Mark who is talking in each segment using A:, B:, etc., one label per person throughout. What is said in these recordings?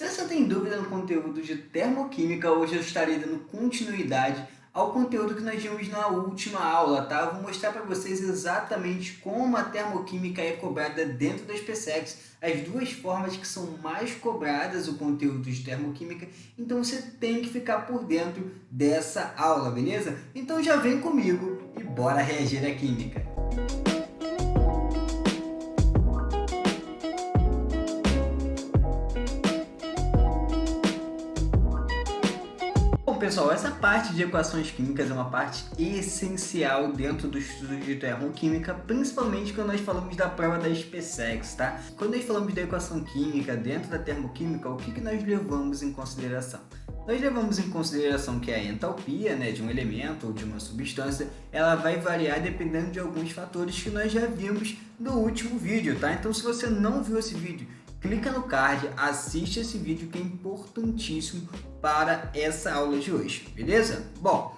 A: Se você tem dúvida no conteúdo de termoquímica, hoje eu estarei dando continuidade ao conteúdo que nós vimos na última aula, tá? Eu vou mostrar para vocês exatamente como a termoquímica é cobrada dentro das PSECs, as duas formas que são mais cobradas o conteúdo de termoquímica, então você tem que ficar por dentro dessa aula, beleza? Então já vem comigo e bora reagir à química! Bom, pessoal, essa parte de equações químicas é uma parte essencial dentro do estudo de termoquímica, principalmente quando nós falamos da prova das PSECs, tá? Quando nós falamos da equação química dentro da termoquímica, o que nós levamos em consideração? Nós levamos em consideração que a entalpia, né, de um elemento ou de uma substância, ela vai variar dependendo de alguns fatores que nós já vimos no último vídeo, tá? Então, se você não viu esse vídeo, clica no card, assiste esse vídeo que é importantíssimo para essa aula de hoje, beleza? Bom,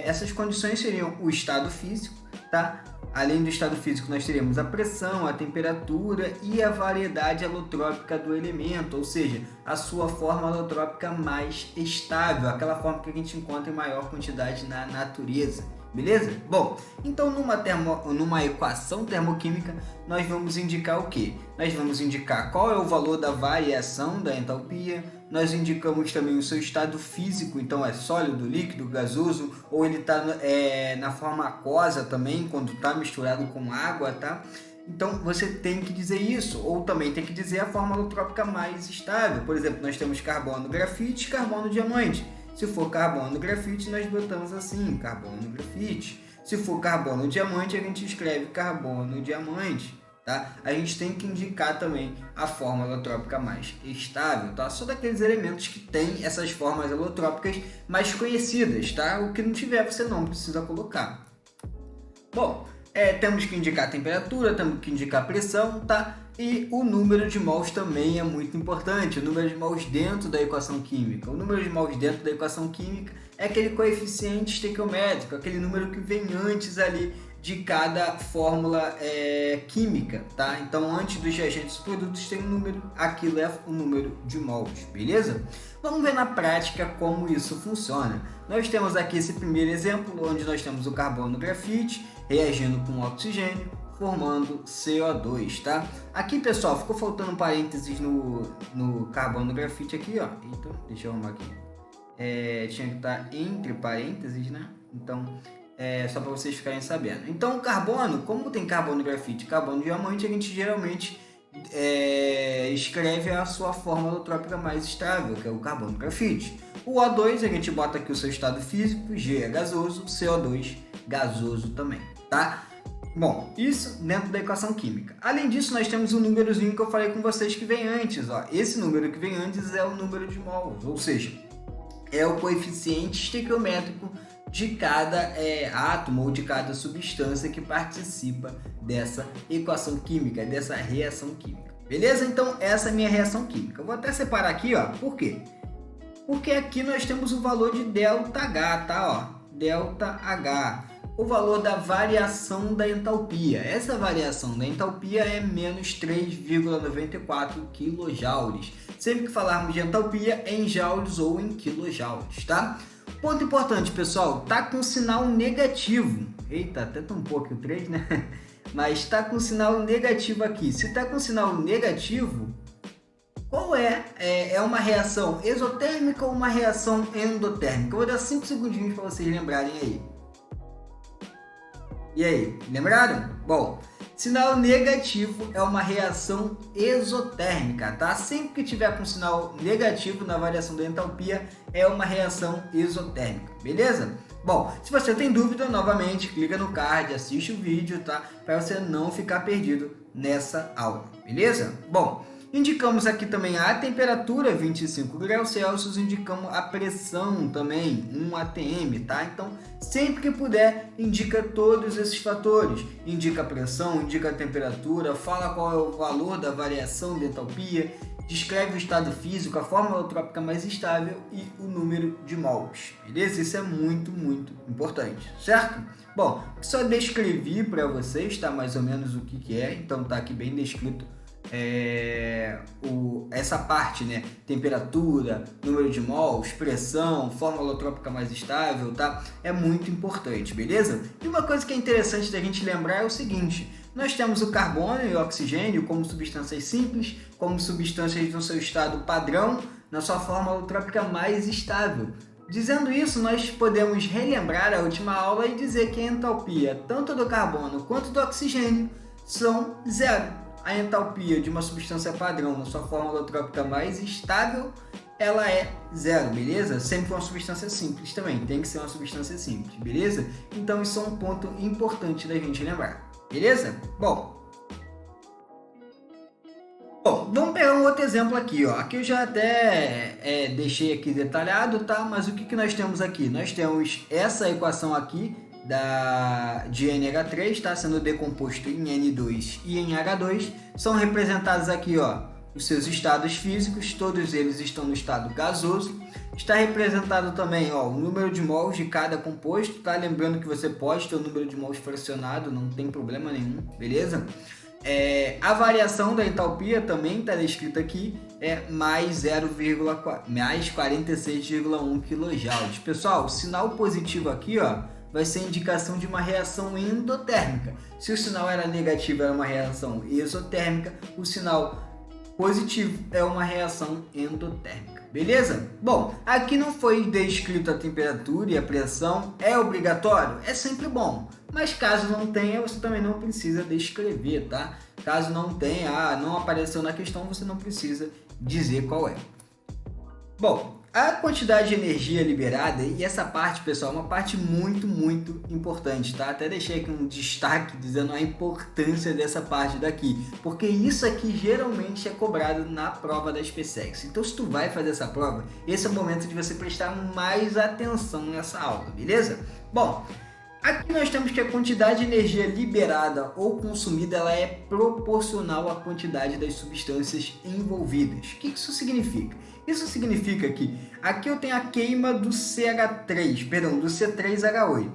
A: essas condições seriam o estado físico, tá? Além do estado físico, nós teremos a pressão, a temperatura e a variedade alotrópica do elemento, ou seja, a sua forma alotrópica mais estável, aquela forma que a gente encontra em maior quantidade na natureza. Beleza? Bom, então numa equação termoquímica, nós vamos indicar o quê? Nós vamos indicar qual é o valor da variação da entalpia, nós indicamos também o seu estado físico, então é sólido, líquido, gasoso, ou ele está na forma aquosa também, quando está misturado com água, tá? Então você tem que dizer isso, ou também tem que dizer a forma alotrópica mais estável. Por exemplo, nós temos carbono grafite e carbono diamante. Se for carbono grafite, nós botamos assim, carbono grafite. Se for carbono diamante, a gente escreve carbono diamante, tá? A gente tem que indicar também a forma alotrópica mais estável, tá? Só daqueles elementos que têm essas formas alotrópicas mais conhecidas, tá? O que não tiver, você não precisa colocar. Bom, temos que indicar a temperatura, temos que indicar a pressão, tá? E o número de mols também é muito importante, o número de mols dentro da equação química. O número de mols dentro da equação química é aquele coeficiente estequiométrico, aquele número que vem antes ali de cada fórmula química, tá? Então, antes dos reagentes e produtos tem um número, aquilo é o número de mols, beleza? Vamos ver na prática como isso funciona. Nós temos aqui esse primeiro exemplo, onde nós temos o carbono grafite reagindo com oxigênio, formando CO2, tá? Aqui, pessoal, ficou faltando um parênteses no carbono grafite aqui, ó. Então, deixa eu arrumar aqui. Tinha que estar entre parênteses, né? Então, só para vocês ficarem sabendo. Então, o carbono, como tem carbono grafite e carbono diamante, a gente geralmente escreve a sua forma alotrópica mais estável, que é o carbono grafite. O O2, a gente bota aqui o seu estado físico, G é gasoso, CO2 gasoso também, tá? Bom, isso dentro da equação química. Além disso, nós temos um númerozinho que eu falei com vocês que vem antes, ó. Esse número que vem antes é o número de mols, ou seja, é o coeficiente estequiométrico de cada átomo ou de cada substância que participa dessa equação química, dessa reação química. Beleza? Então, essa é a minha reação química. Eu vou até separar aqui, ó. Por quê? Porque aqui nós temos o valor de ΔH, tá? Ó, ΔH. O valor da variação da entalpia. Essa variação da entalpia é menos 3,94 kJ. Sempre que falarmos de entalpia, é em joules ou em quilojoules, tá? Ponto importante, pessoal, tá com sinal negativo. Eita, até tampou aqui o 3, né? Mas tá com sinal negativo aqui. Se tá com sinal negativo, qual é uma reação exotérmica ou uma reação endotérmica? Eu vou dar 5 segundinhos para vocês lembrarem aí. E aí, lembraram? Bom, sinal negativo é uma reação exotérmica, tá? Sempre que tiver com sinal negativo na variação da entalpia, é uma reação exotérmica, beleza? Bom, se você tem dúvida, novamente, clica no card, assiste o vídeo, tá? Para você não ficar perdido nessa aula, beleza? Bom, indicamos aqui também a temperatura, 25 graus Celsius, indicamos a pressão também, 1 atm, tá? Então, sempre que puder, indica todos esses fatores. Indica a pressão, indica a temperatura, fala qual é o valor da variação de entalpia, descreve o estado físico, a forma alotrópica mais estável e o número de mols, beleza? Isso é muito, muito importante, certo? Bom, só descrevi para vocês, tá? Mais ou menos o que é, então tá aqui bem descrito essa parte, né? Temperatura, número de mols, pressão, forma holotrópica mais estável, tá? É muito importante, beleza? E uma coisa que é interessante da gente lembrar é o seguinte: nós temos o carbono e o oxigênio como substâncias simples, como substâncias no seu estado padrão, na sua forma holotrópica mais estável. Dizendo isso, nós podemos relembrar a última aula e dizer que a entalpia tanto do carbono quanto do oxigênio são zero. A entalpia de uma substância padrão na sua forma holotrópica mais estável, ela é zero, beleza? Sempre uma substância simples também, tem que ser uma substância simples, beleza? Então isso é um ponto importante da gente lembrar, beleza? Bom, vamos pegar um outro exemplo aqui, ó. Aqui eu já até deixei aqui detalhado, tá? Mas o que nós temos aqui? Nós temos essa equação aqui de NH3, tá? Sendo decomposto em N2 e em H2. São representados aqui, ó, os seus estados físicos, todos eles estão no estado gasoso. Está representado também, ó, o número de mols de cada composto, tá? Lembrando que você pode ter o número de mols fracionado, não tem problema nenhum, beleza? A variação da entalpia também está descrita aqui, é mais 46,1 kJ. Pessoal, o sinal positivo aqui, ó, vai ser indicação de uma reação endotérmica. Se o sinal era negativo, era uma reação exotérmica, o sinal positivo é uma reação endotérmica, beleza? Bom, aqui não foi descrito a temperatura e a pressão, é obrigatório? É sempre bom, mas caso não tenha, você também não precisa descrever, tá? Caso não tenha, não apareceu na questão, você não precisa dizer qual é. Bom, a quantidade de energia liberada, e essa parte, pessoal, é uma parte muito importante, tá? Até deixei aqui um destaque dizendo a importância dessa parte daqui, porque isso aqui geralmente é cobrado na prova da SpaceX. Então, se tu vai fazer essa prova, esse é o momento de você prestar mais atenção nessa aula, beleza? Bom, aqui nós temos que a quantidade de energia liberada ou consumida, ela é proporcional à quantidade das substâncias envolvidas. O que isso significa? Isso significa que aqui eu tenho a queima do do C3H8.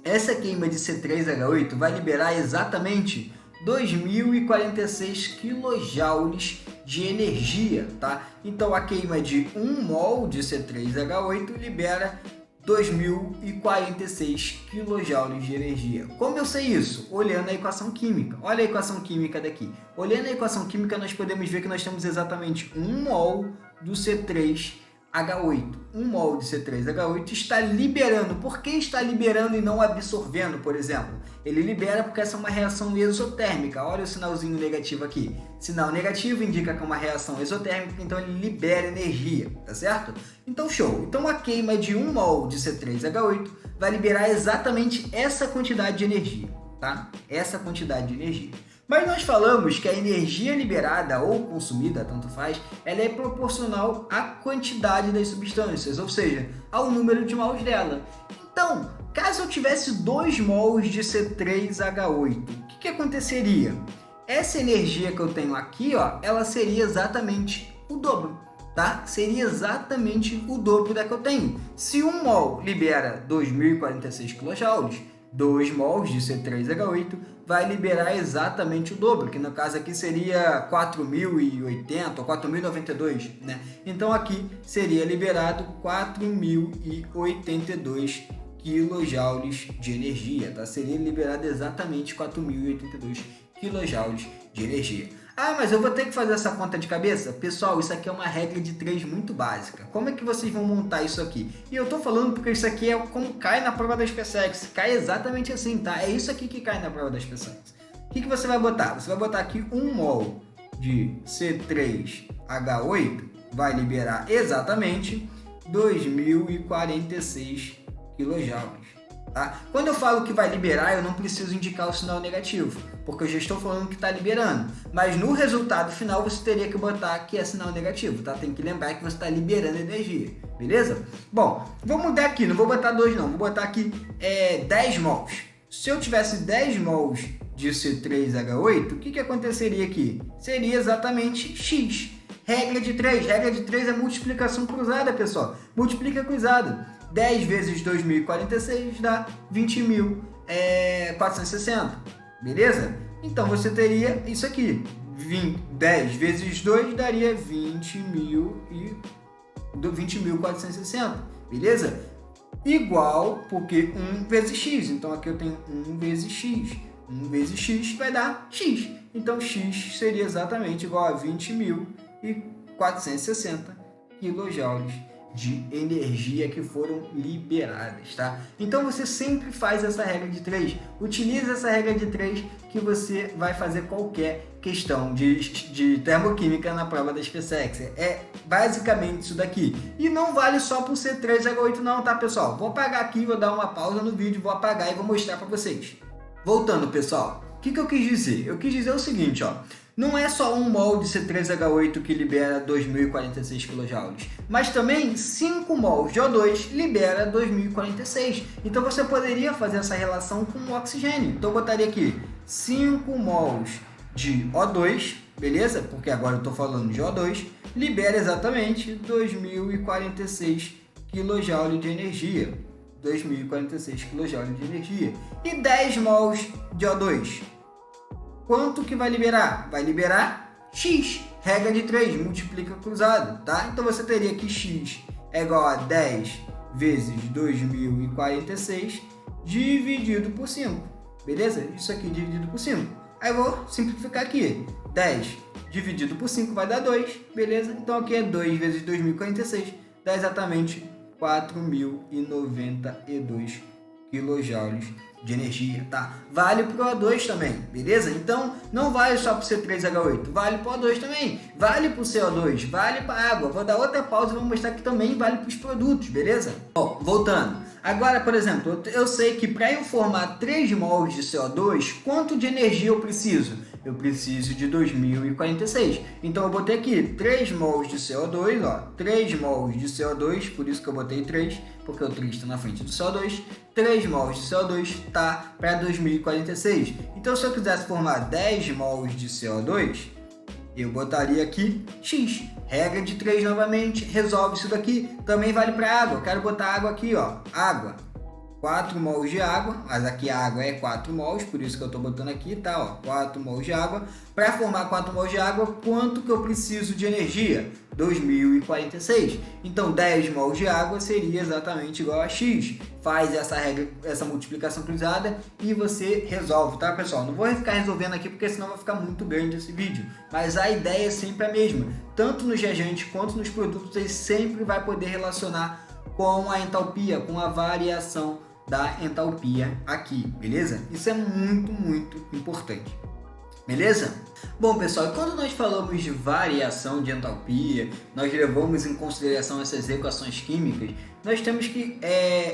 A: Essa queima de C3H8 vai liberar exatamente 2046 kJ de energia, tá? Então a queima de 1 mol de C3H8 libera 2046 kJ de energia. Como eu sei isso? Olhando a equação química. Olha a equação química daqui. Olhando a equação química, nós podemos ver que nós temos exatamente 1 mol do C3H8. 1 mol de C3H8 está liberando. Por que está liberando e não absorvendo, por exemplo? Ele libera porque essa é uma reação exotérmica. Olha o sinalzinho negativo aqui. Sinal negativo indica que é uma reação exotérmica, então ele libera energia, tá certo? Então show. Então a queima de 1 mol de C3H8 vai liberar exatamente essa quantidade de energia, tá? Essa quantidade de energia. Mas nós falamos que a energia liberada ou consumida, tanto faz, ela é proporcional à quantidade das substâncias, ou seja, ao número de mols dela. Então, caso eu tivesse 2 mols de C3H8, o que aconteceria? Essa energia que eu tenho aqui, ó, ela seria exatamente o dobro, tá? Seria exatamente o dobro da que eu tenho. Se 1 mol libera 2046 kJ, 2 mols de C3H8 vai liberar exatamente o dobro, que no caso aqui seria 4080 ou 4092, né? Então aqui seria liberado 4082 kJ de energia, tá? Seria liberado exatamente 4082 kJ de energia. Ah, mas eu vou ter que fazer essa conta de cabeça? Pessoal, isso aqui é uma regra de 3 muito básica. Como é que vocês vão montar isso aqui? E eu tô falando porque isso aqui é como cai na prova da SpaceX. Cai exatamente assim, tá? É isso aqui que cai na prova da SpaceX. O que você vai botar? Você vai botar aqui 1 mol de C3H8, vai liberar exatamente 2046 kJ. Tá? Quando eu falo que vai liberar, eu não preciso indicar o sinal negativo, porque eu já estou falando que está liberando. Mas no resultado final você teria que botar que é sinal negativo, tá? Tem que lembrar que você está liberando energia, beleza? Bom, vou mudar aqui, não vou botar 2 não, vou botar aqui 10 mols. Se eu tivesse 10 mols de C3H8, o que aconteceria aqui? Seria exatamente X. Regra de 3 é multiplicação cruzada, pessoal. Multiplica cruzado. 10 vezes 2046 dá 20.460, beleza? Então você teria isso aqui, 10 vezes 2 daria 20.460, beleza? Igual, porque 1 vezes x, então aqui eu tenho 1 vezes x. 1 vezes x vai dar x. Então x seria exatamente igual a 20.460 kJ de energia que foram liberadas, tá? Então você sempre faz essa regra de 3, utiliza essa regra de 3 que você vai fazer qualquer questão de termoquímica na prova da SpaceX. É basicamente isso daqui. E não vale só por ser 3H8 não, tá, pessoal? Vou apagar aqui, vou dar uma pausa no vídeo, vou apagar e vou mostrar para vocês. Voltando, pessoal, o que eu quis dizer? Eu quis dizer o seguinte, ó. Não é só 1 mol de C3H8 que libera 2.046 kJ, mas também 5 mols de O2 libera 2.046. Então você poderia fazer essa relação com o oxigênio. Então eu botaria aqui 5 mols de O2, beleza? Porque agora eu estou falando de O2, libera exatamente 2.046 kJ de energia. 2.046 kJ de energia. E 10 mols de O2. Quanto que vai liberar? Vai liberar x, regra de 3, multiplica cruzado, tá? Então você teria que x é igual a 10 vezes 2046 dividido por 5, beleza? Isso aqui dividido por 5. Aí eu vou simplificar aqui, 10 dividido por 5 vai dar 2, beleza? Então aqui é 2 vezes 2046, dá exatamente 4.092 kJ de energia, tá? Vale pro O2 também, beleza? Então, não vale só pro C3H8, vale pro O2 também, vale pro CO2, vale para água. Vou dar outra pausa e vou mostrar que também vale para os produtos, beleza? Bom, voltando. Agora, por exemplo, eu sei que para eu formar 3 mols de CO2, quanto de energia eu preciso? Eu preciso de 2.046. Então eu botei aqui 3 mols de CO2, ó, 3 mols de CO2, por isso que eu botei 3, porque o 3 está na frente do CO2. 3 mols de CO2 tá para 2046. Então se eu quisesse formar 10 mols de CO2, eu botaria aqui x. Regra de 3 novamente, resolve isso daqui. Também vale para água. Eu quero botar água aqui, ó, água. 4 mols de água, mas aqui a água é 4 mols, por isso que eu estou botando aqui, tá? Ó, 4 mols de água. Para formar 4 mols de água, quanto que eu preciso de energia? 2.046. Então 10 mols de água seria exatamente igual a x. Faz essa regra, essa multiplicação cruzada e você resolve, tá, pessoal? Não vou ficar resolvendo aqui porque senão vai ficar muito grande esse vídeo. Mas a ideia é sempre a mesma. Tanto nos reagentes quanto nos produtos, você sempre vai poder relacionar com a entalpia, com a variação da entalpia aqui, beleza? Isso é muito, muito importante. Beleza? Bom, pessoal, e quando nós falamos de variação de entalpia, nós levamos em consideração essas equações químicas, nós temos que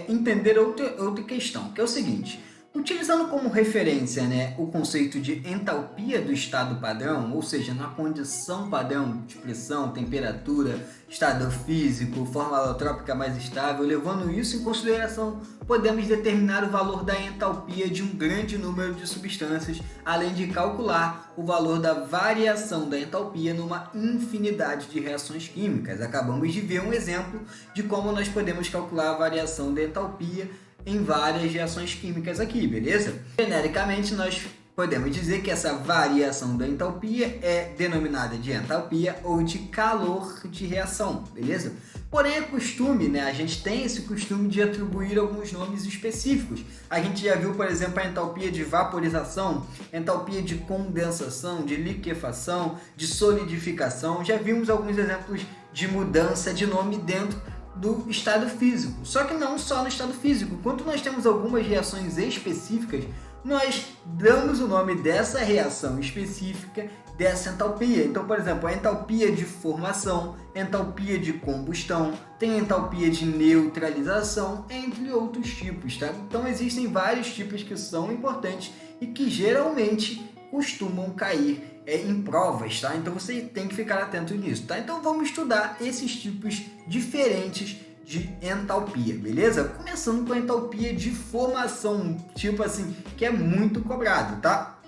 A: entender outra questão, que é o seguinte. Utilizando como referência, né, o conceito de entalpia do estado padrão, ou seja, na condição padrão de pressão, temperatura, estado físico, forma alotrópica mais estável, levando isso em consideração, podemos determinar o valor da entalpia de um grande número de substâncias, além de calcular o valor da variação da entalpia numa infinidade de reações químicas. Acabamos de ver um exemplo de como nós podemos calcular a variação da entalpia em várias reações químicas aqui, beleza? Genericamente, nós podemos dizer que essa variação da entalpia é denominada de entalpia ou de calor de reação, beleza? Porém, é costume, né? A gente tem esse costume de atribuir alguns nomes específicos. A gente já viu, por exemplo, a entalpia de vaporização, entalpia de condensação, de liquefação, de solidificação. Já vimos alguns exemplos de mudança de nome dentro do estado físico. Só que não só no estado físico. Quando nós temos algumas reações específicas, nós damos o nome dessa reação específica dessa entalpia. Então, por exemplo, a entalpia de formação, entalpia de combustão, tem entalpia de neutralização, entre outros tipos, tá? Então, existem vários tipos que são importantes e que geralmente costumam cair em provas, tá? Então você tem que ficar atento nisso, tá? Então vamos estudar esses tipos diferentes de entalpia, beleza? Começando com a entalpia de formação, tipo assim, que é muito cobrado, tá?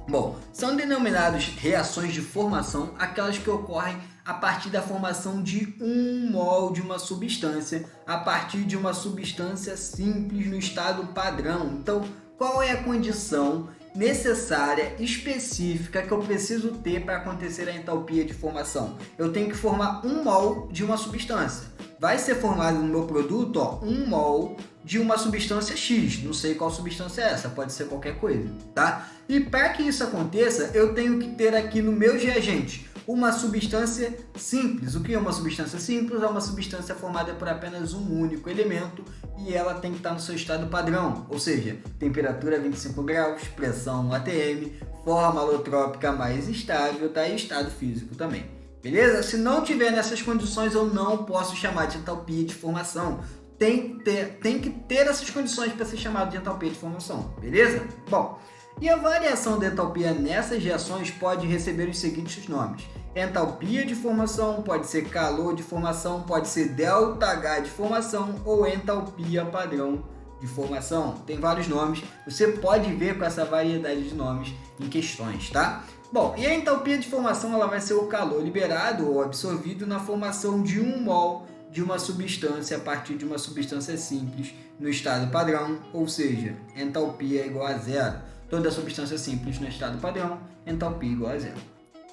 A: Bom, são denominadas reações de formação aquelas que ocorrem a partir da formação de um mol de uma substância a partir de uma substância simples no estado padrão. Então, qual é a condição necessária, específica, que eu preciso ter para acontecer a entalpia de formação? Eu tenho que formar 1 mol de uma substância. Vai ser formado no meu produto, ó, 1 mol de uma substância X. Não sei qual substância é essa, pode ser qualquer coisa, tá? E para que isso aconteça, eu tenho que ter aqui no meu reagente uma substância simples. O que é uma substância simples? É uma substância formada por apenas um único elemento e ela tem que estar no seu estado padrão, ou seja, temperatura 25 graus, pressão ATM, forma alotrópica mais estável, tá? E estado físico também. Beleza? Se não tiver nessas condições, eu não posso chamar de entalpia de formação. Tem que ter essas condições para ser chamado de entalpia de formação. Beleza? Bom, e a variação da entalpia nessas reações pode receber os seguintes nomes. Entalpia de formação, pode ser calor de formação, pode ser ΔH de formação ou entalpia padrão de formação. Tem vários nomes, você pode ver com essa variedade de nomes em questões, tá? Bom, e a entalpia de formação ela vai ser o calor liberado ou absorvido na formação de 1 mol de uma substância a partir de uma substância simples no estado padrão, ou seja, entalpia igual a zero. Toda substância simples no estado padrão, entalpia igual a zero.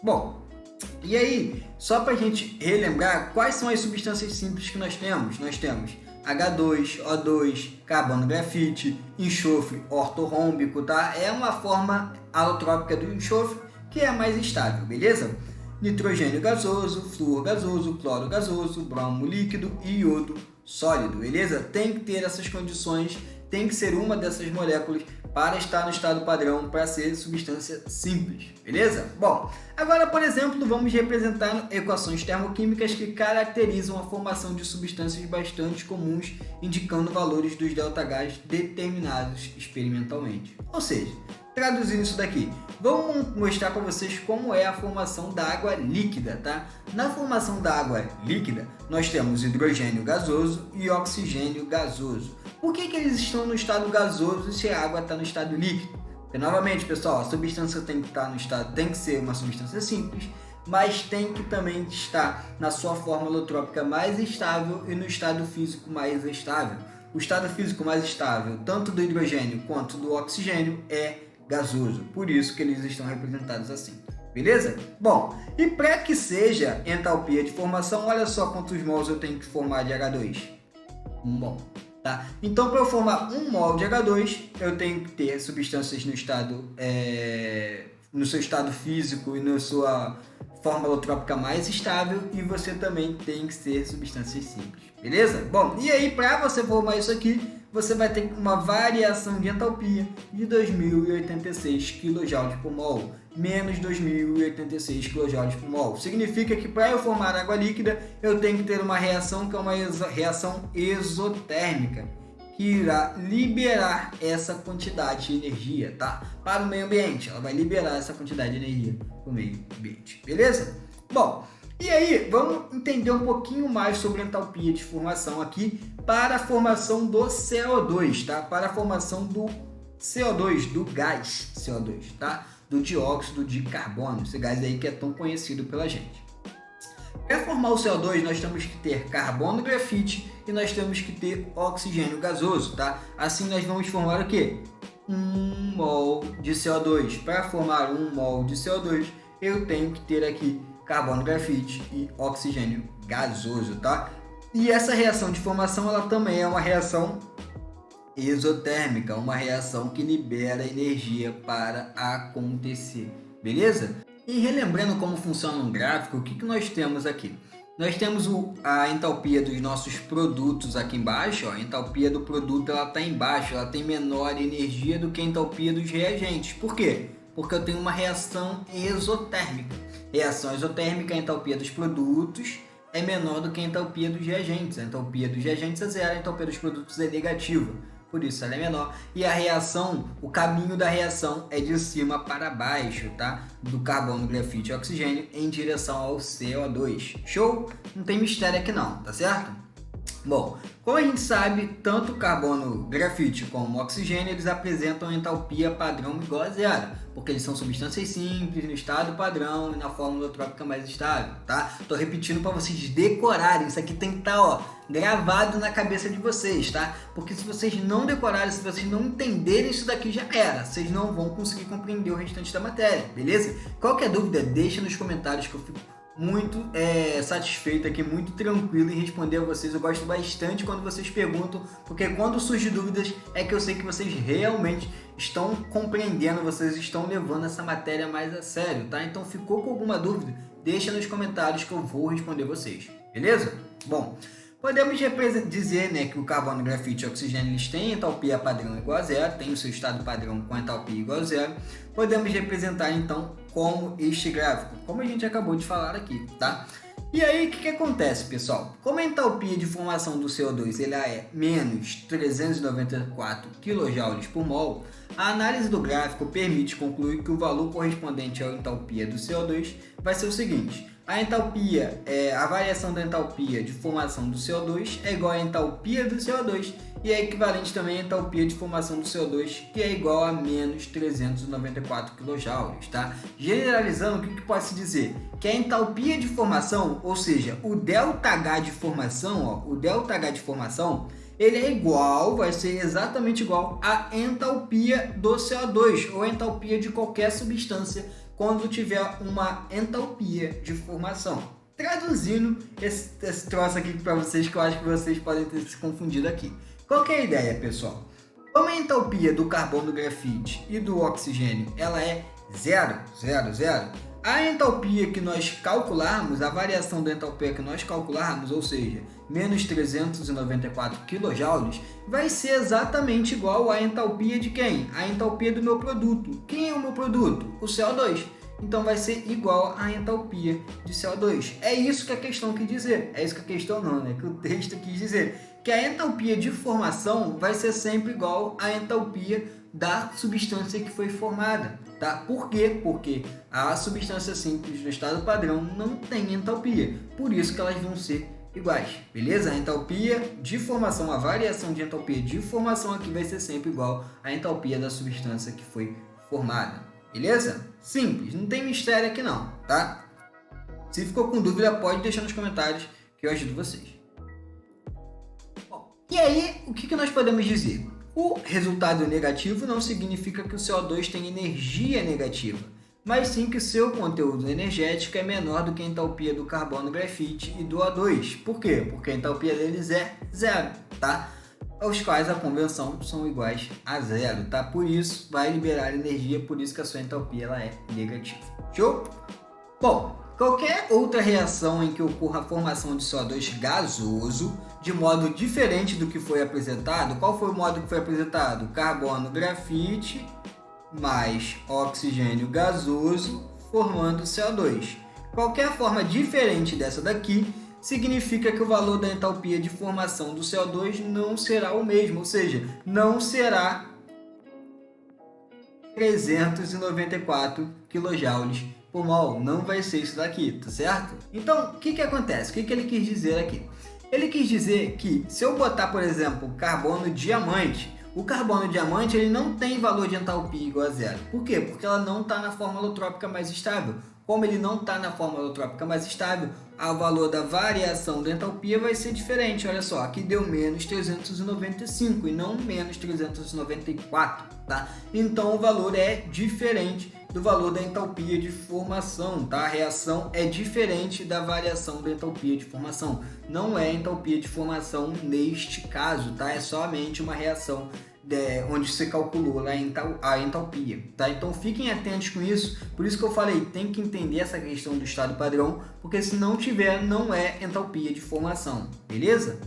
A: Bom, e aí, só para a gente relembrar, quais são as substâncias simples que nós temos? Nós temos H2, O2, carbono grafite, enxofre ortorrômbico, tá? É uma forma alotrópica do enxofre que é a mais estável, beleza? Nitrogênio gasoso, flúor gasoso, cloro gasoso, bromo líquido e iodo sólido, beleza? Tem que ter essas condições, tem que ser uma dessas moléculas para estar no estado padrão, para ser substância simples, beleza? Bom, agora, por exemplo, vamos representar equações termoquímicas que caracterizam a formação de substâncias bastante comuns, indicando valores dos ΔHs determinados experimentalmente. Ou seja, traduzindo isso daqui, vamos mostrar para vocês como é a formação da água líquida, tá? Na formação da água líquida, nós temos hidrogênio gasoso e oxigênio gasoso. Por que eles estão no estado gasoso se a água está no estado líquido? Porque, novamente, pessoal, a substância tem que estar no estado, tem que ser uma substância simples, mas tem que também estar na sua forma alotrópica mais estável e no estado físico mais estável. O estado físico mais estável, tanto do hidrogênio quanto do oxigênio, é gasoso, por isso que eles estão representados assim, beleza? Bom, e para que seja entalpia de formação, olha só quantos mols eu tenho que formar de H2, 1 mol, tá? Então, para eu formar 1 mol de H2, eu tenho que ter substâncias no estado, no seu estado físico e na sua forma alotrópica mais estável, e você também tem que ser substâncias simples, beleza? Bom, e aí para você formar isso aqui, você vai ter uma variação de entalpia de 2086 kJ por mol, menos 2086 kJ por mol. Significa que para eu formar água líquida, eu tenho que ter uma reação que é uma reação exotérmica, que irá liberar essa quantidade de energia, tá? Para o meio ambiente. Ela vai liberar essa quantidade de energia para o meio ambiente, beleza? Bom, e aí, vamos entender um pouquinho mais sobre a entalpia de formação aqui para a formação do CO2, tá? Para a formação do CO2, do gás CO2, tá? Do dióxido de carbono, esse gás aí que é tão conhecido pela gente. Para formar o CO2, nós temos que ter carbono grafite e nós temos que ter oxigênio gasoso, tá? Assim nós vamos formar o quê? 1 mol de CO2. Para formar 1 mol de CO2, eu tenho que ter aqui carbono grafite e oxigênio gasoso, tá? E essa reação de formação, ela também é uma reação exotérmica, uma reação que libera energia para acontecer, beleza? E relembrando como funciona um gráfico, o que nós temos aqui? Nós temos a entalpia dos nossos produtos aqui embaixo, ó. A entalpia do produto ela está embaixo, ela tem menor energia do que a entalpia dos reagentes. Por quê? Porque eu tenho uma reação exotérmica. Reação exotérmica, a entalpia dos produtos é menor do que a entalpia dos reagentes. A entalpia dos reagentes é zero, a entalpia dos produtos é negativa. Por isso ela é menor. E a reação, o caminho da reação é de cima para baixo, tá? Do carbono, grafite e oxigênio em direção ao CO2. Show? Não tem mistério aqui não, tá certo? Bom, como a gente sabe, tanto o carbono, grafite como o oxigênio, eles apresentam entalpia padrão igual a zero. Porque eles são substâncias simples, no estado padrão e na fórmula trópica mais estável, tá? Tô repetindo para vocês decorarem, isso aqui tem que estar, ó, gravado na cabeça de vocês, tá? Porque se vocês não decorarem, se vocês não entenderem isso daqui, já era. Vocês não vão conseguir compreender o restante da matéria, beleza? Qualquer dúvida, deixa nos comentários que eu fico muito satisfeito aqui, muito tranquilo em responder a vocês. Eu gosto bastante quando vocês perguntam, porque quando surgem dúvidas é que eu sei que vocês realmente estão compreendendo, vocês estão levando essa matéria mais a sério, tá? Então ficou com alguma dúvida? Deixa nos comentários que eu vou responder vocês, beleza? Bom, podemos dizer, né, que o carbono, grafite e oxigênio eles têm entalpia padrão igual a zero, tem o seu estado padrão com entalpia igual a zero. Podemos representar então como este gráfico, como a gente acabou de falar aqui, tá? E aí, o que acontece, pessoal? Como a entalpia de formação do CO2 ela é menos 394 kJ por mol, a análise do gráfico permite concluir que o valor correspondente à entalpia do CO2 vai ser o seguinte: a entalpia, a variação da entalpia de formação do CO2 é igual à entalpia do CO2 e é equivalente também à entalpia de formação do CO2, que é igual a menos 394 kJ, tá? Generalizando, o que pode se dizer? Que a entalpia de formação, ou seja, o ΔH de formação, ó, o ΔH de formação, ele é igual, vai ser exatamente igual à entalpia do CO2 ou entalpia de qualquer substância quando tiver uma entalpia de formação. Traduzindo esse troço aqui para vocês, que eu acho que vocês podem ter se confundido aqui. Qual que é a ideia, pessoal? Como a entalpia do carbono, grafite e do oxigênio ela é 0, 0, 0, a entalpia que nós calcularmos, a variação da entalpia que nós calcularmos, ou seja, menos 394 kJ, vai ser exatamente igual à entalpia de quem? A entalpia do meu produto. Quem é o meu produto? O CO2. Então vai ser igual à entalpia de CO2. É isso que a questão quis dizer. É isso que a questão não, né? Que o texto quis dizer. Que a entalpia de formação vai ser sempre igual à entalpia da substância que foi formada, tá? Por quê? Porque a substância simples do estado padrão não tem entalpia. Por isso que elas vão ser iguais, beleza? A entalpia de formação, a variação de entalpia de formação aqui vai ser sempre igual à entalpia da substância que foi formada, beleza? Simples, não tem mistério aqui não, tá? Se ficou com dúvida, pode deixar nos comentários que eu ajudo vocês. Bom, e aí, o que nós podemos dizer? O resultado negativo não significa que o CO2 tem energia negativa, mas sim que seu conteúdo energético é menor do que a entalpia do carbono, grafite e do O2. Por quê? Porque a entalpia deles é zero, tá? Os quais a convenção são iguais a zero, tá? Por isso vai liberar energia, por isso que a sua entalpia ela é negativa. Show? Bom, qualquer outra reação em que ocorra a formação de CO2 gasoso de modo diferente do que foi apresentado, qual foi o modo que foi apresentado? Carbono, grafite mais oxigênio gasoso formando CO2. Qualquer forma diferente dessa daqui significa que o valor da entalpia de formação do CO2 não será o mesmo, ou seja, não será 394 kJ por mol, não vai ser isso daqui, tá certo? Então, o que acontece? O que ele quis dizer aqui? Ele quis dizer que se eu botar, por exemplo, carbono diamante, o carbono diamante ele não tem valor de entalpia igual a zero. Por quê? Porque ela não está na fórmula trópica mais estável. Como ele não está na fórmula trópica mais estável, o valor da variação da entalpia vai ser diferente. Olha só, aqui deu menos 395 e não menos 394, tá? Então o valor é diferente do valor da entalpia de formação, tá? A reação é diferente da variação da entalpia de formação. Não é entalpia de formação neste caso, tá? É somente uma reação onde você calculou lá a entalpia, tá? Então fiquem atentos com isso, por isso que eu falei, tem que entender essa questão do estado padrão, porque se não tiver, não é entalpia de formação, beleza?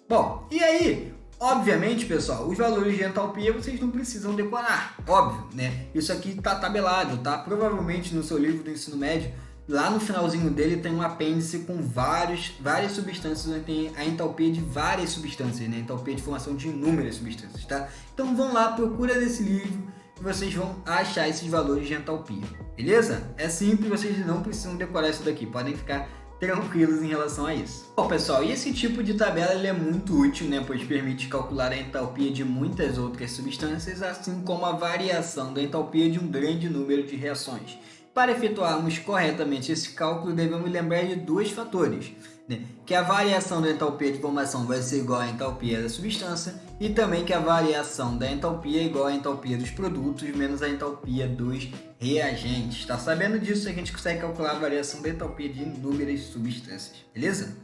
A: Bom, e aí, obviamente, pessoal, os valores de entalpia vocês não precisam decorar, óbvio, né? Isso aqui tá tabelado, tá? Provavelmente no seu livro do ensino médio, lá no finalzinho dele tem um apêndice com várias substâncias, onde tem a entalpia de várias substâncias, né? Entalpia de formação de inúmeras substâncias, tá? Então vão lá, procura nesse livro e vocês vão achar esses valores de entalpia, beleza? É simples, vocês não precisam decorar isso daqui, podem ficar tranquilos em relação a isso. Bom, pessoal, e esse tipo de tabela ele é muito útil, né, pois permite calcular a entalpia de muitas outras substâncias, assim como a variação da entalpia de um grande número de reações. Para efetuarmos corretamente esse cálculo, devemos lembrar de dois fatores, né? Que a variação da entalpia de formação vai ser igual à entalpia da substância e também que a variação da entalpia é igual à entalpia dos produtos menos a entalpia dos reagentes. Está sabendo disso, a gente consegue calcular a variação da entalpia de inúmeras substâncias, beleza?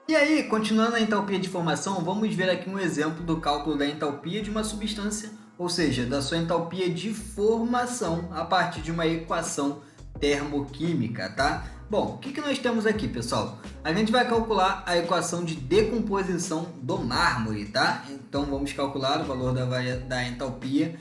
A: E aí, continuando a entalpia de formação, vamos ver aqui um exemplo do cálculo da entalpia de uma substância, ou seja, da sua entalpia de formação a partir de uma equação termoquímica, tá? Bom, o que nós temos aqui, pessoal? A gente vai calcular a equação de decomposição do mármore, tá? Então, vamos calcular o valor da entalpia,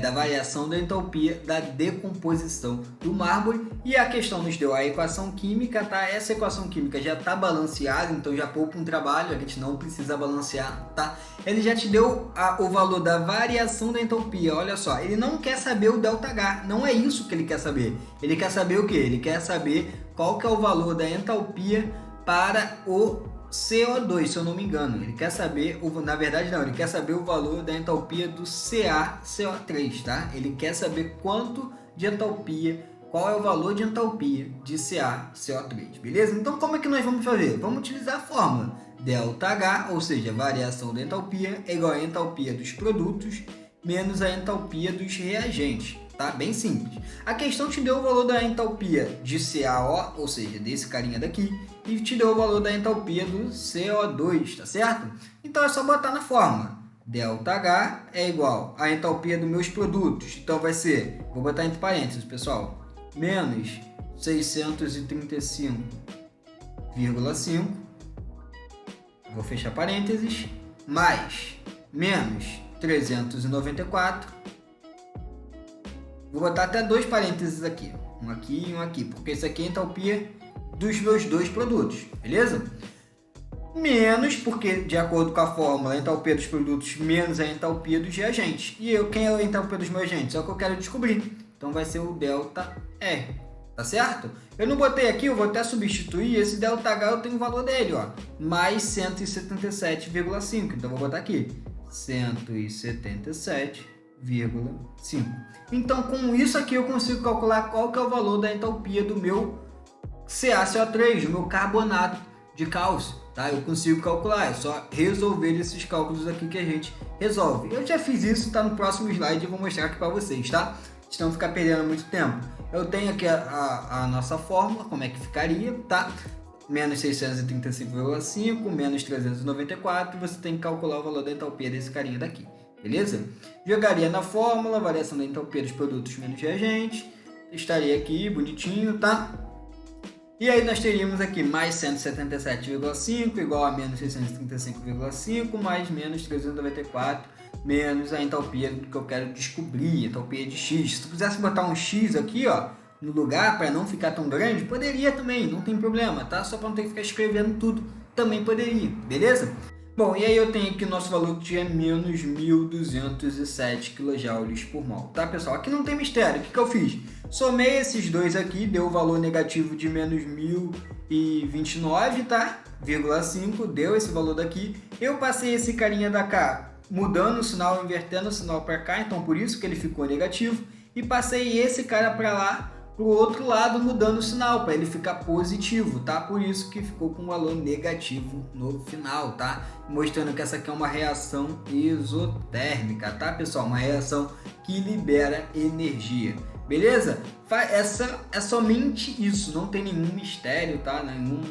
A: da variação da entalpia da decomposição do mármore. E a questão nos deu a equação química, tá? Essa equação química já está balanceada, então já poupa um trabalho, a gente não precisa balancear, tá? Ele já te deu o valor da variação da entalpia, olha só. Ele não quer saber o ΔH, não é isso que ele quer saber. Ele quer saber o quê? Ele quer saber qual que é o valor da entalpia para o CO2, se eu não me engano. Ele quer saber, na verdade não, ele quer saber o valor da entalpia do CaCO3, tá? Ele quer saber quanto de entalpia, qual é o valor de entalpia de CaCO3, beleza? Então como é que nós vamos fazer? Vamos utilizar a fórmula ΔH, ou seja, variação da entalpia é igual a entalpia dos produtos menos a entalpia dos reagentes. Tá? Bem simples. A questão te deu o valor da entalpia de CaO, ou seja, desse carinha daqui, e te deu o valor da entalpia do CO2, tá certo? Então é só botar na fórmula. ΔH é igual à entalpia dos meus produtos. Então vai ser, vou botar entre parênteses, pessoal, menos 635,5, vou fechar parênteses, mais menos 394. Vou botar até dois parênteses aqui, um aqui e um aqui, porque isso aqui é a entalpia dos meus dois produtos, beleza? Menos, porque de acordo com a fórmula, a entalpia dos produtos menos a entalpia dos reagentes. E quem é a entalpia dos meus reagentes? É o que eu quero descobrir. Então vai ser o ΔR, tá certo? Eu não botei aqui, eu vou até substituir, esse ΔH eu tenho o valor dele, ó, mais 177,5, então vou botar aqui, 177,5. Então, com isso aqui eu consigo calcular qual que é o valor da entalpia do meu CaCO3, do meu carbonato de cálcio, tá? Eu consigo calcular, é só resolver esses cálculos aqui que a gente resolve. Eu já fiz isso, tá no próximo slide, eu vou mostrar aqui para vocês, tá? Se não ficar perdendo muito tempo. Eu tenho aqui a nossa fórmula, como é que ficaria, tá? Menos 635,5, menos 394, você tem que calcular o valor da entalpia desse carinha daqui. Beleza? Jogaria na fórmula, variação da entalpia dos produtos menos reagentes, estaria aqui bonitinho, tá? E aí nós teríamos aqui mais 177,5 igual a menos 635,5 mais menos 394 menos a entalpia que eu quero descobrir, entalpia de X. Se tu quisesse botar um X aqui, ó, no lugar para não ficar tão grande, poderia também, não tem problema, tá? Só para não ter que ficar escrevendo tudo, também poderia, beleza? Bom, e aí eu tenho aqui o nosso valor que é menos 1.207 kJ por mol, tá, pessoal? Aqui não tem mistério, o que eu fiz? Somei esses dois aqui, deu o valor negativo de menos 1.029, tá? 0,5, deu esse valor daqui. Eu passei esse carinha da cá, mudando o sinal, invertendo o sinal para cá, então por isso que ele ficou negativo. E passei esse cara para lá, para o outro lado, mudando o sinal, para ele ficar positivo, tá? Por isso que ficou com um valor negativo no final, tá? Mostrando que essa aqui é uma reação exotérmica, tá, pessoal? Uma reação que libera energia, beleza? Essa é somente isso, não tem nenhum mistério, tá? Nenhum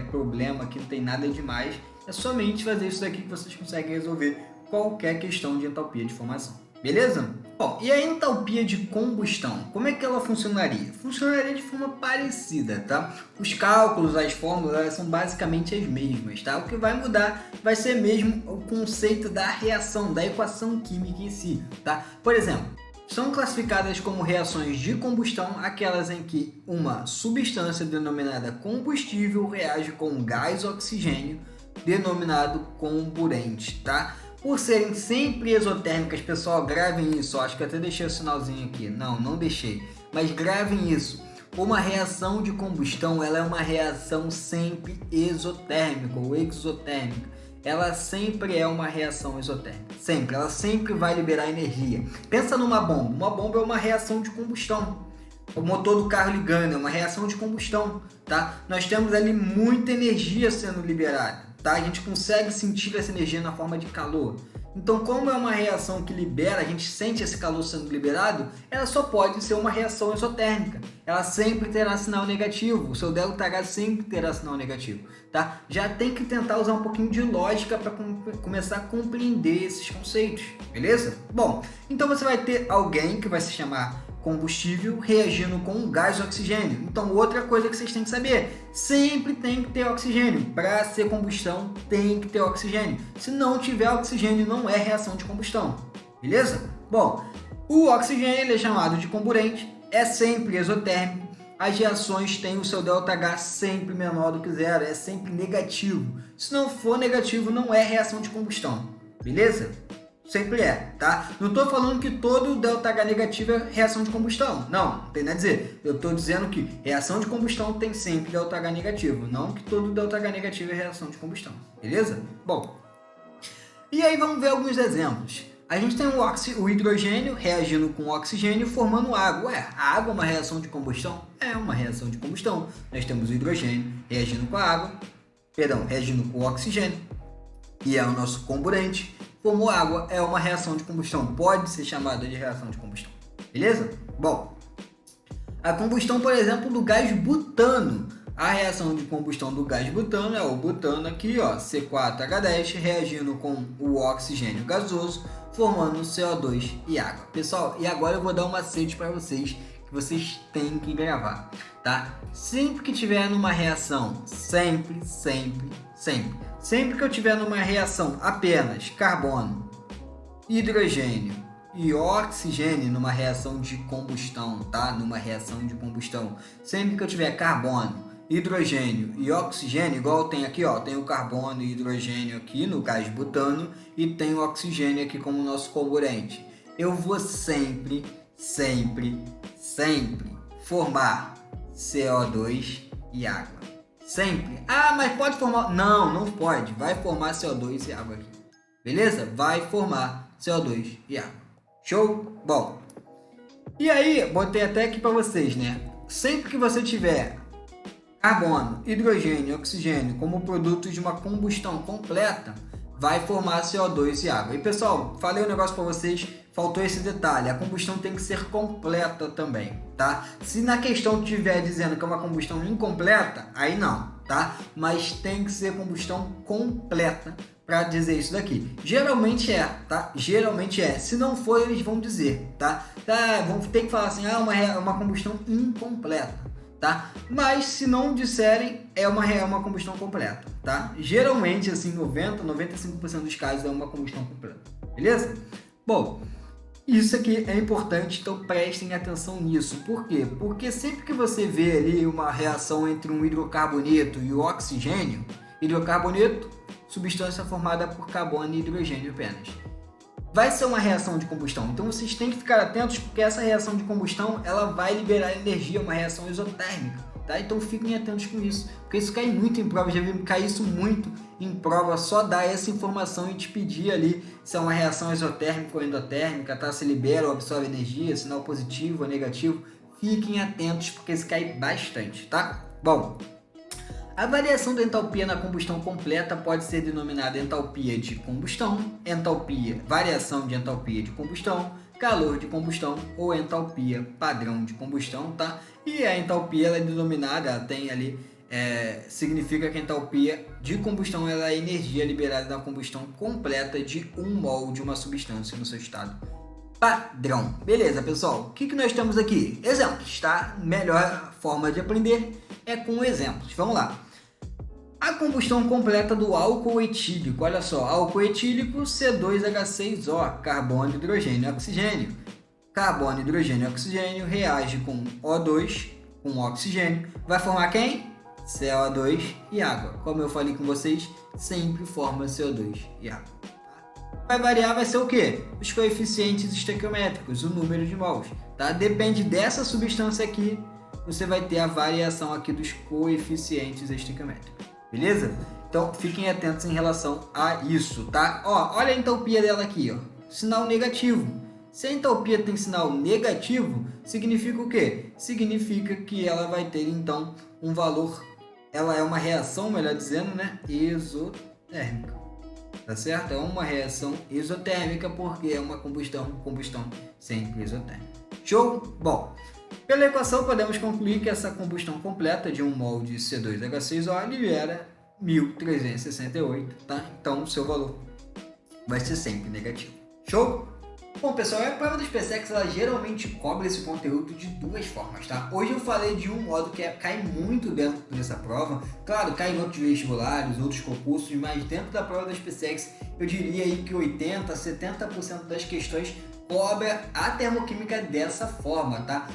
A: problema aqui, não tem nada demais. É somente fazer isso daqui que vocês conseguem resolver qualquer questão de entalpia de formação. Beleza? Bom, e a entalpia de combustão, como é que ela funcionaria? Funcionaria de forma parecida, tá? Os cálculos, as fórmulas, elas são basicamente as mesmas, tá? O que vai mudar vai ser mesmo o conceito da reação, da equação química em si, tá? Por exemplo, são classificadas como reações de combustão aquelas em que uma substância denominada combustível reage com um gás oxigênio denominado comburente, tá? Por serem sempre exotérmicas, pessoal, gravem isso. Acho que até deixei o sinalzinho aqui. Não deixei. Mas gravem isso. Uma reação de combustão, ela é uma reação sempre exotérmica ou exotérmica. Ela sempre é uma reação exotérmica, sempre, ela sempre vai liberar energia. Pensa numa bomba, uma bomba é uma reação de combustão. O motor do carro ligando é uma reação de combustão, tá? Nós temos ali muita energia sendo liberada, tá? A gente consegue sentir essa energia na forma de calor. Então, como é uma reação que libera, a gente sente esse calor sendo liberado, ela só pode ser uma reação exotérmica. Ela sempre terá sinal negativo, o seu ΔH sempre terá sinal negativo, tá? Já tem que tentar usar um pouquinho de lógica para começar a compreender esses conceitos, beleza? Bom, então você vai ter alguém que vai se chamar combustível reagindo com um gás e oxigênio. Então, outra coisa que vocês têm que saber, sempre tem que ter oxigênio. Para ser combustão, tem que ter oxigênio. Se não tiver oxigênio, não é reação de combustão. Beleza? Bom, o oxigênio ele é chamado de comburente, é sempre exotérmico. As reações têm o seu ΔH sempre menor do que zero, é sempre negativo. Se não for negativo, não é reação de combustão. Beleza? Sempre é, tá? Não estou falando que todo ΔH negativo é reação de combustão. Não tem nada a dizer. Eu estou dizendo que reação de combustão tem sempre ΔH negativo. Não que todo ΔH negativo é reação de combustão. Beleza? Bom. E aí vamos ver alguns exemplos. A gente tem o hidrogênio reagindo com o oxigênio formando água. Ué, a água é uma reação de combustão? É uma reação de combustão. Nós temos o hidrogênio reagindo com a água. Perdão, reagindo com o oxigênio. E é o nosso comburente. Formou água, é uma reação de combustão, pode ser chamada de reação de combustão, beleza? Bom, a combustão, por exemplo, do gás butano. A reação de combustão do gás butano é o butano aqui, ó, C4H10, reagindo com o oxigênio gasoso, formando CO2 e água. Pessoal, e agora eu vou dar um macete para vocês, que vocês têm que gravar, tá? Sempre que tiver numa reação, sempre que eu tiver numa reação apenas carbono, hidrogênio e oxigênio numa reação de combustão, tá? Numa reação de combustão. Sempre que eu tiver carbono, hidrogênio e oxigênio, igual tem aqui, ó, tem o carbono e hidrogênio aqui no gás butano e tem o oxigênio aqui como nosso comburente. Eu vou sempre formar CO2 e água. Sempre. Ah, mas pode formar... Não pode. Vai formar CO2 e água aqui. Beleza? Vai formar CO2 e água. Show? Bom. E aí, botei até aqui para vocês, né? Sempre que você tiver carbono, hidrogênio e oxigênio como produtos de uma combustão completa, vai formar CO2 e água. E pessoal, falei um negócio para vocês, faltou esse detalhe, a combustão tem que ser completa também, tá? Se na questão estiver dizendo que é uma combustão incompleta, aí não, tá? Mas tem que ser combustão completa para dizer isso daqui. Geralmente é, tá? Geralmente é. Se não for, eles vão dizer, tá? Vão ter que falar assim, uma combustão incompleta, tá? Mas se não disserem, é uma combustão completa, tá? Geralmente, assim, 95% dos casos é uma combustão completa, beleza? Bom, isso aqui é importante, então prestem atenção nisso. Por quê? Porque sempre que você vê ali uma reação entre um hidrocarboneto e o oxigênio, hidrocarboneto, substância formada por carbono e hidrogênio apenas, vai ser uma reação de combustão. Então vocês têm que ficar atentos, porque essa reação de combustão ela vai liberar energia, uma reação exotérmica, tá? Então fiquem atentos com isso, porque isso cai muito em prova, já vi cair isso muito em prova, só dar essa informação e te pedir ali se é uma reação exotérmica ou endotérmica, tá? Se libera ou absorve energia, sinal positivo ou negativo. Fiquem atentos, porque isso cai bastante, tá? Bom, a variação da entalpia na combustão completa pode ser denominada entalpia de combustão, variação de entalpia de combustão, calor de combustão ou entalpia padrão de combustão, tá? E a entalpia ela é denominada, ela tem ali, significa que a entalpia de combustão ela é a energia liberada na combustão completa de 1 mol de uma substância no seu estado padrão. Beleza, pessoal? O que nós temos aqui? Exemplos, tá? Melhor forma de aprender é com exemplos. Vamos lá. A combustão completa do álcool etílico. Olha só, álcool etílico C2H6O, carbono, hidrogênio e oxigênio. Carbono, hidrogênio e oxigênio reage com O2, com oxigênio. Vai formar quem? CO2 e água. Como eu falei com vocês, sempre forma CO2 e água. Vai variar, vai ser o quê? Os coeficientes estequiométricos, o número de mols, tá? Depende dessa substância aqui, você vai ter a variação aqui dos coeficientes estiquiométricos, beleza? Então fiquem atentos em relação a isso, tá? Ó, olha a entalpia dela aqui, ó, sinal negativo. Se a entalpia tem sinal negativo, significa o quê? Significa que ela vai ter então um valor, ela é uma reação, melhor dizendo, né, exotérmica, tá certo? É uma reação exotérmica porque é uma combustão sempre exotérmica. Show? Bom, pela equação podemos concluir que essa combustão completa de um mol de C2H6O libera 1368, tá? Então o seu valor vai ser sempre negativo. Show? Bom, pessoal, a prova do SpaceX ela geralmente cobre esse conteúdo de duas formas, tá? Hoje eu falei de um modo que cai muito dentro dessa prova. Claro, cai em outros vestibulares, outros concursos, mas dentro da prova da SpaceX eu diria aí que 80% a 70% das questões cobra a termoquímica dessa forma, tá?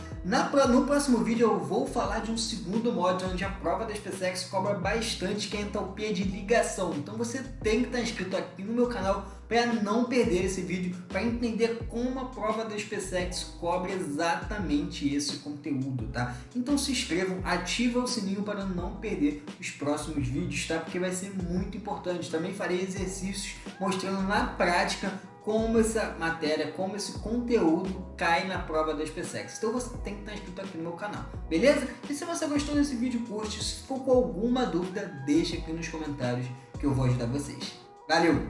A: No próximo vídeo eu vou falar de um segundo modo onde a prova da SpaceX cobra bastante, que é a entalpia de ligação. Então você tem que estar inscrito aqui no meu canal para não perder esse vídeo, para entender como a prova da SpaceX cobra exatamente esse conteúdo, tá? Então se inscrevam, ativa o sininho para não perder os próximos vídeos, tá? Porque vai ser muito importante. Também farei exercícios mostrando na prática como essa matéria, como esse conteúdo cai na prova da SpaceX. Então você tem que estar inscrito aqui no meu canal, beleza? E se você gostou desse vídeo, curte. Se for com alguma dúvida, deixa aqui nos comentários que eu vou ajudar vocês. Valeu!